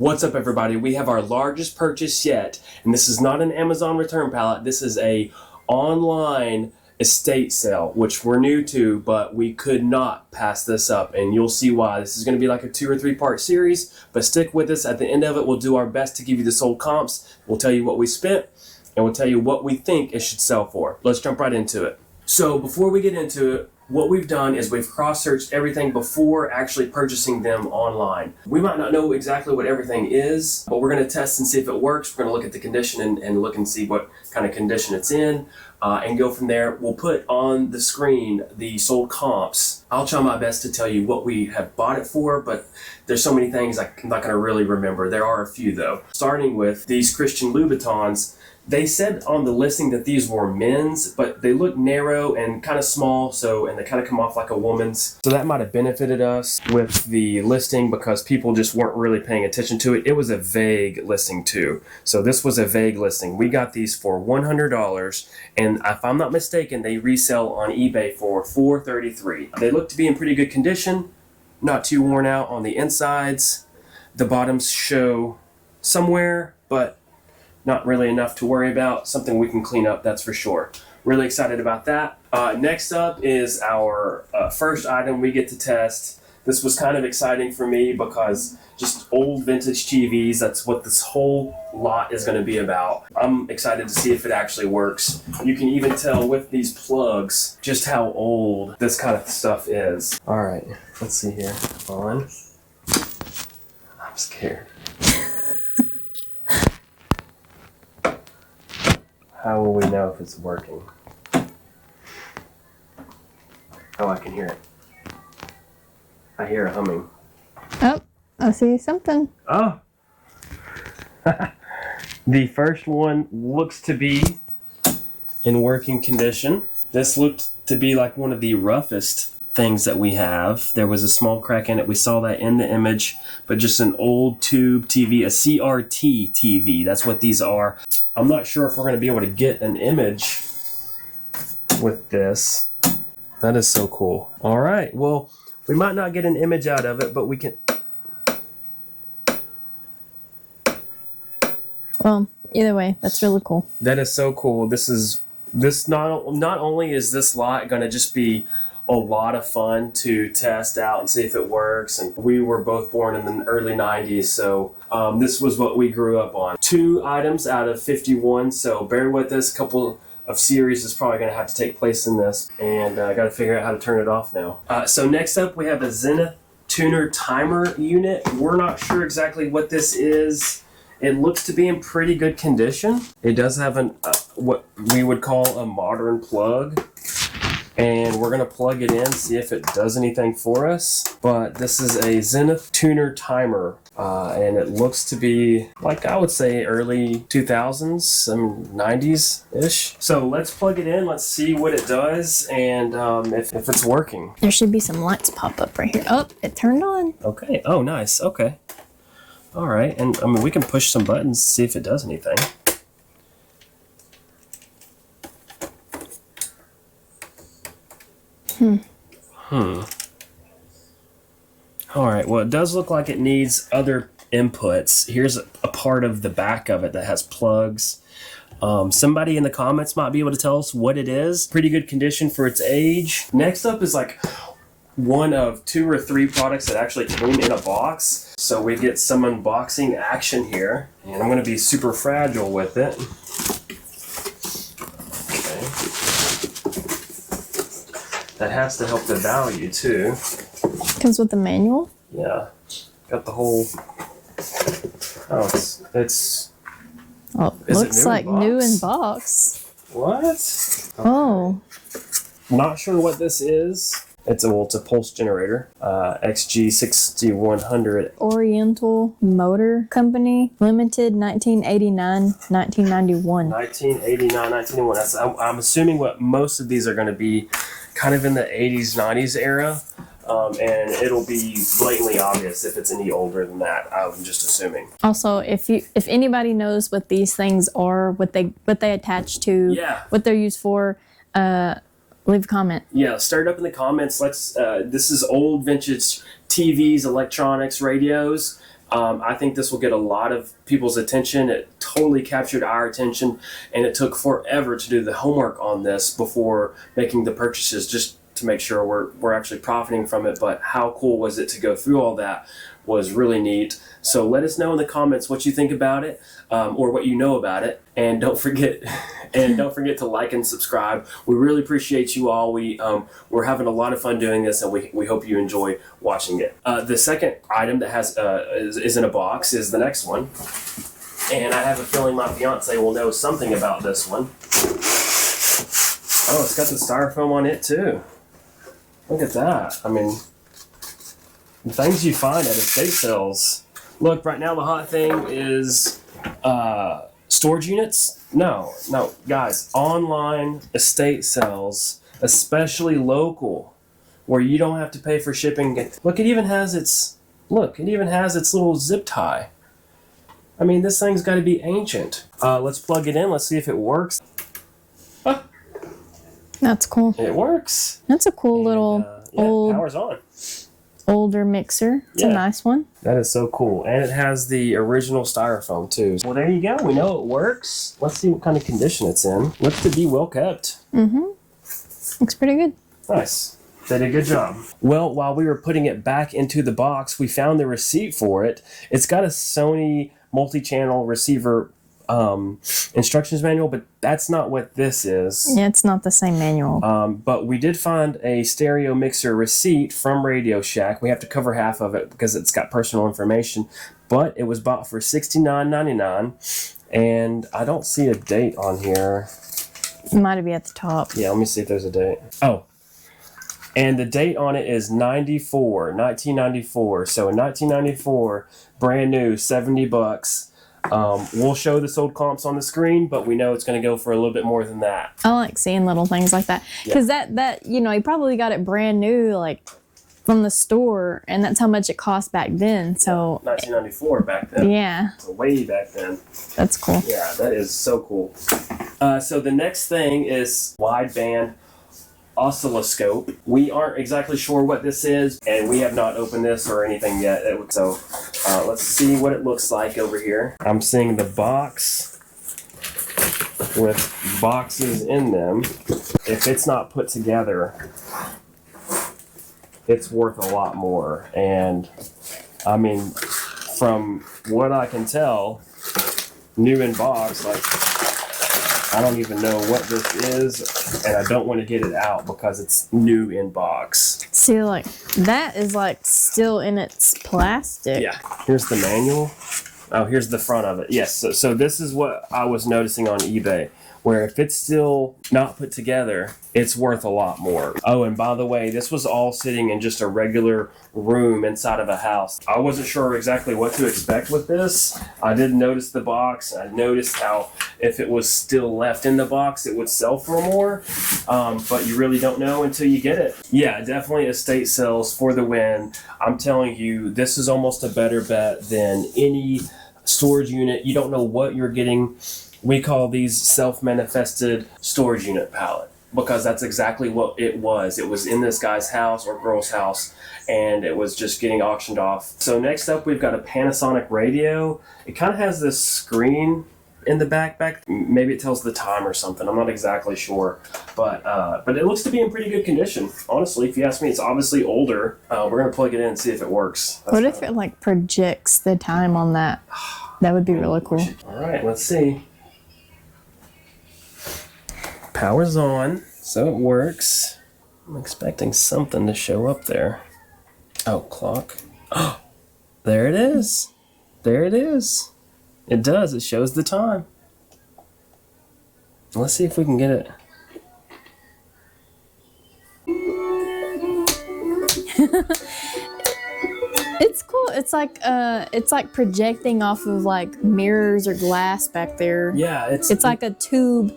What's up, everybody? We have our largest purchase yet, and this is not an Amazon return pallet. This is a online estate sale, which we're new to, but we could not pass this up, and you'll see why. This is going to be like a 2 or 3 part series, but stick with us. At the end of it, we'll do our best to give you the sold comps. We'll tell you what we spent, and we'll tell you what we think it should sell for. Let's jump right into it. So before we get into it, what we've done is we've cross-searched everything before actually purchasing them online. We might not know exactly what everything is, but we're going to test and see if it works. We're going to look at the condition and look and see what kind of condition it's in, and go from there. We'll put on the screen the sold comps. I'll try my best to tell you what we have bought it for, but there's so many things I'm not going to really remember. There are a few though. Starting with these Christian Louboutins. They said on the listing that these were men's, but they look narrow and kind of small, and they kind of come off like a woman's. So that might have benefited us with the listing because people just weren't really paying attention to it. It was a vague listing too. So this was a vague listing. We got these for $100, and if I'm not mistaken, they resell on eBay for $433. They look to be in pretty good condition, not too worn out on the insides. The bottoms show somewhere, but not really enough to worry about. Something we can clean up, that's for sure. Really excited about that. Next up is our first item we get to test. This was kind of exciting for me because just old vintage TVs, that's what this whole lot is going to be about. I'm excited to see if it actually works. You can even tell with these plugs just how old this kind of stuff is. All right, let's see here. On. I'm scared. How will we know if it's working? Oh, I can hear it. I hear a humming. Oh, I see something. Oh! The first one looks to be in working condition. This looked to be like one of the roughest things that we have. There was a small crack in it. We saw that in the image, but just an old tube TV, a CRT TV. That's what these are. I'm not sure if we're going to be able to get an image with this. That is so cool. All right. Well, we might not get an image out of it, but we can. Well, either way, that's really cool. That is so cool. This not only is this lot going to just be a lot of fun to test out and see if it works. And we were both born in the early 90s, so this was what we grew up on. 2 items out of 51, so bear with us. A couple of series is probably going to have to take place in this, and I got to figure out how to turn it off now. So next up, we have a Zenith tuner timer unit. We're not sure exactly what this is. It looks to be in pretty good condition. It does have what we would call a modern plug. And we're going to plug it in, see if it does anything for us. But this is a Zenith tuner timer, and it looks to be, like I would say, early 2000s, some 90s-ish. So let's plug it in, let's see what it does, and if it's working. There should be some lights pop up right here. Oh, it turned on. Okay, oh nice, okay. All right, and I mean, we can push some buttons, see if it does anything. All right, well, it does look like it needs other inputs. Here's a part of the back of it that has plugs. Somebody in the comments might be able to tell us what it is. Pretty good condition for its age. Next up is like one of 2 or 3 products that actually came in a box. So we get some unboxing action here, and I'm going to be super fragile with it. That has to help the value too. Comes with the manual? Yeah. Got the whole. Oh, it's. Oh, looks like new in box. What? Okay. Oh. Not sure what this is. It's a pulse generator. XG6100. Oriental Motor Company, Limited, 1989-1991. 1989-1991. I'm assuming what most of these are going to be kind of in the 80s, 90s era. And it'll be blatantly obvious if it's any older than that. I'm just assuming. Also, if anybody knows what these things are, what they attach to, what they're used for, leave a comment. Yeah, start up in the comments. Let's. This is old vintage TVs, electronics, radios. I think this will get a lot of people's attention. It totally captured our attention, and it took forever to do the homework on this before making the purchases, just to make sure we're actually profiting from it. But how cool was it to go through all that? Was really neat. So let us know in the comments what you think about it, or what you know about it, and don't forget to like and subscribe. We really appreciate you all. We're having a lot of fun doing this, and we hope you enjoy watching it. The second item that has is in a box is the next one, and I have a feeling my fiance will know something about this one. Oh, it's got the styrofoam on it too. Look at that. I mean, the things you find at estate sales. Look, right now the hot thing is storage units. No, guys, online estate sales, especially local, where you don't have to pay for shipping. Look, it even has its little zip tie. I mean, this thing's got to be ancient. Let's plug it in. Let's see if it works. Ah, That's cool. it works. That's a cool little old, power's on. older mixer. It's a nice one. That is so cool. And it has the original styrofoam too. Well, there you go. We know it works. Let's see what kind of condition it's in. Looks to be well kept. Looks pretty good. Nice. They did a good job. Well, while we were putting it back into the box, we found the receipt for it. It's got a Sony multi-channel receiver instructions manual, but that's not what this is. Yeah, it's not the same manual. But we did find a stereo mixer receipt from Radio Shack. We have to cover half of it because it's got personal information, but it was bought for $69.99, and I don't see a date on here. It might be at the top. Yeah, let me see if there's a date. Oh, and the date on it is 1994. So in 1994, brand new, $70. We'll show the sold comps on the screen, but we know it's going to go for a little bit more than that. I like seeing little things like that because that you probably got it brand new, like from the store, and that's how much it cost back then. So 1994 back then. Yeah, way back then. That's cool. Yeah, that is so cool. So the next thing is wideband oscilloscope. We aren't exactly sure what this is, and we have not opened this or anything yet. So let's see what it looks like over here. I'm seeing the box with boxes in them. If it's not put together, it's worth a lot more. And I mean, from what I can tell, new in box, like, I don't even know what this is, and I don't want to get it out because it's new in box. See, like, that is, like, still in its plastic. Yeah. Here's the manual. Oh, here's the front of it. Yes, so this is what I was noticing on eBay, where if it's still not put together, it's worth a lot more. Oh, and by the way, this was all sitting in just a regular room inside of a house. I wasn't sure exactly what to expect with this. I did notice the box. I noticed how if it was still left in the box, it would sell for more, but you really don't know until you get it. Yeah, definitely estate sales for the win. I'm telling you, this is almost a better bet than any storage unit. You don't know what you're getting. We call these self-manifested storage unit pallet because that's exactly what it was. It was in this guy's house or girl's house, and it was just getting auctioned off. So next up, we've got a Panasonic radio. It kind of has this screen in the back. Maybe it tells the time or something. I'm not exactly sure, but it looks to be in pretty good condition. Honestly, if you ask me, it's obviously older. We're gonna plug it in and see if it works. What if it like projects the time on that? That would be really cool. All right, let's see. Power's on, so it works. I'm expecting something to show up there. Oh, clock. Oh, there it is. There it is. It does. It shows the time. Let's see if we can get it. It's cool. It's like projecting off of like mirrors or glass back there. Yeah, it's like a tube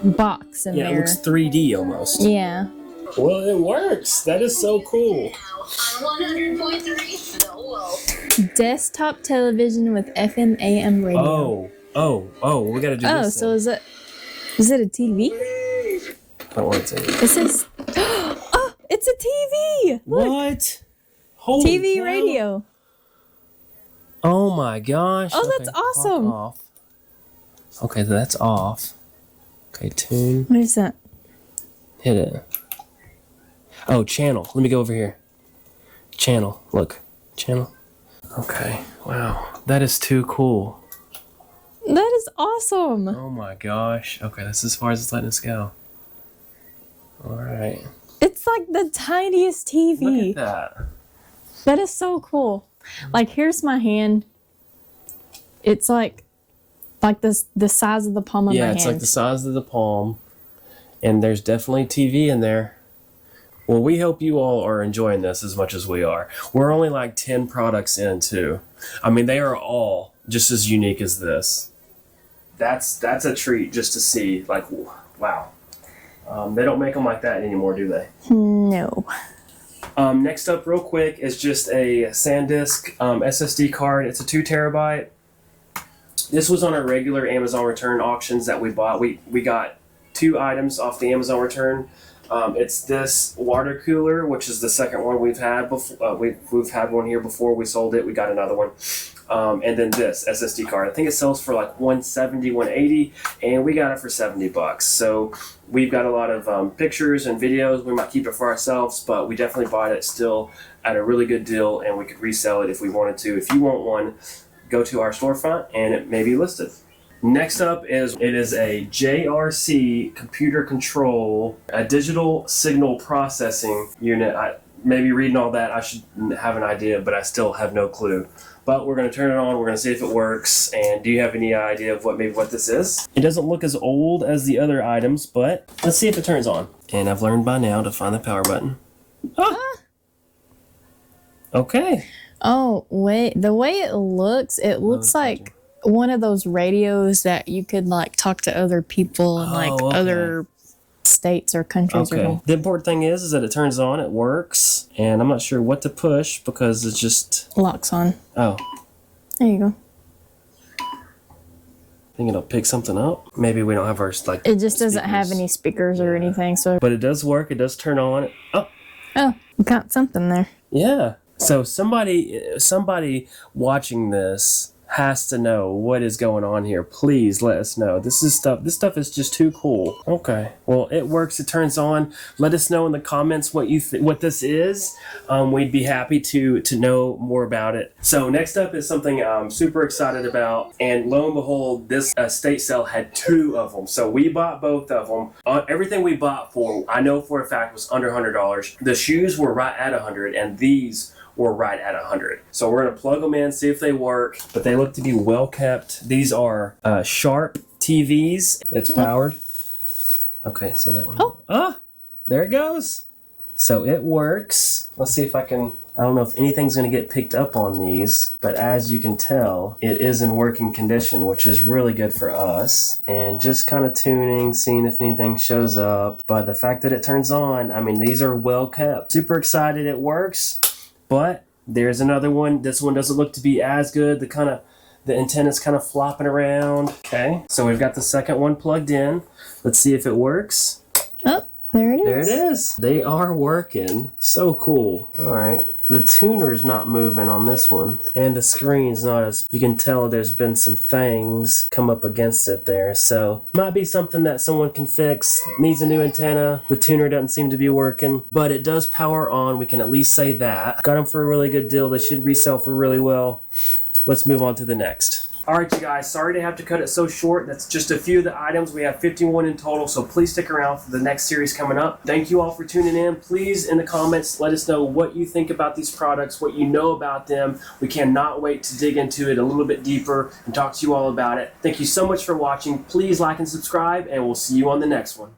box in there. Yeah, it looks 3D almost. Yeah. Well, it works. That is so cool. 100.3. Desktop television with FM AM radio. Oh, we gotta do this. So is it a TV? I don't want to take it. It says, oh, it's a TV. Look. What? Holy TV cow. radio. Oh my gosh. Oh, that's awesome. Off. Okay, that's off. Okay, tune. What is that? Hit it. Oh, channel. Let me go over here. Channel. Look. Channel. Okay. Wow. That is too cool. That is awesome. Oh my gosh. Okay, that's as far as it's letting us go. Alright. It's like the tiniest TV. Look at that. That is so cool. Like, here's my hand. It's like this, the size of the palm of my hand. Yeah, it's like the size of the palm. And there's definitely TV in there. Well, we hope you all are enjoying this as much as we are. We're only like 10 products in, too. I mean, they are all just as unique as this. That's a treat just to see. Like, wow. They don't make them like that anymore, do they? No. Next up, real quick, is just a SanDisk SSD card. It's a 2 terabyte. This was on our regular Amazon return auctions that we bought. We got 2 items off the Amazon return. It's this water cooler, which is the second one we've had before. We've had one here before. We sold it. We got another one. And then this SSD card. I think it sells for like $170, $180, and we got it for $70. So we've got a lot of pictures and videos. We might keep it for ourselves, but we definitely bought it still at a really good deal, and we could resell it if we wanted to. If you want one, go to our storefront, and it may be listed. Next up is a JRC computer control, a digital signal processing unit. Maybe reading all that, I should have an idea, but I still have no clue. But we're going to turn it on. We're going to see if it works. And do you have any idea of what this is? It doesn't look as old as the other items, but let's see if it turns on. And I've learned by now to find the power button. Ah! Okay. Oh, wait. The way it looks like one of those radios that you could like talk to other people in other states or countries. Okay. Or the important thing is that it turns on, it works, and I'm not sure what to push because it's just locks on. Oh. There you go. I think it'll pick something up. Maybe we don't have our like. It just doesn't have any speakers or anything, so. But it does work. It does turn on. Oh. Oh, you got something there. Yeah. So somebody watching this has to know what is going on here. Please let us know. This stuff is just too cool. Okay. Well, it works. It turns on. Let us know in the comments what what this is. We'd be happy to know more about it. So next up is something I'm super excited about. And lo and behold, this estate sale had 2 of them. So we bought both of them. Everything we bought for, I know for a fact, was under $100. The shoes were right at $100, and these were right at $100. So we're gonna plug them in, see if they work, but they look to be well kept. These are Sharp TVs. It's powered. Okay, so that one. There it goes. So it works. Let's see if I don't know if anything's gonna get picked up on these, but as you can tell, it is in working condition, which is really good for us. And just kind of tuning, seeing if anything shows up. But the fact that it turns on, I mean, these are well kept. Super excited it works. But there's another one. This one doesn't look to be as good. The antenna's kind of flopping around. Okay, so we've got the second one plugged in. Let's see if it works. Oh, there it is. There it is. They are working. So cool. All right. The tuner's not moving on this one, and the screen's not as, you can tell there's been some things come up against it there, so might be something that someone can fix. Needs a new antenna. The tuner doesn't seem to be working, but it does power on. We can at least say that. Got them for a really good deal. They should resell for really well. Let's move on to the next. All right, you guys, sorry to have to cut it so short. That's just a few of the items. We have 51 in total, so please stick around for the next series coming up. Thank you all for tuning in. Please, in the comments, let us know what you think about these products, what you know about them. We cannot wait to dig into it a little bit deeper and talk to you all about it. Thank you so much for watching. Please like and subscribe, and we'll see you on the next one.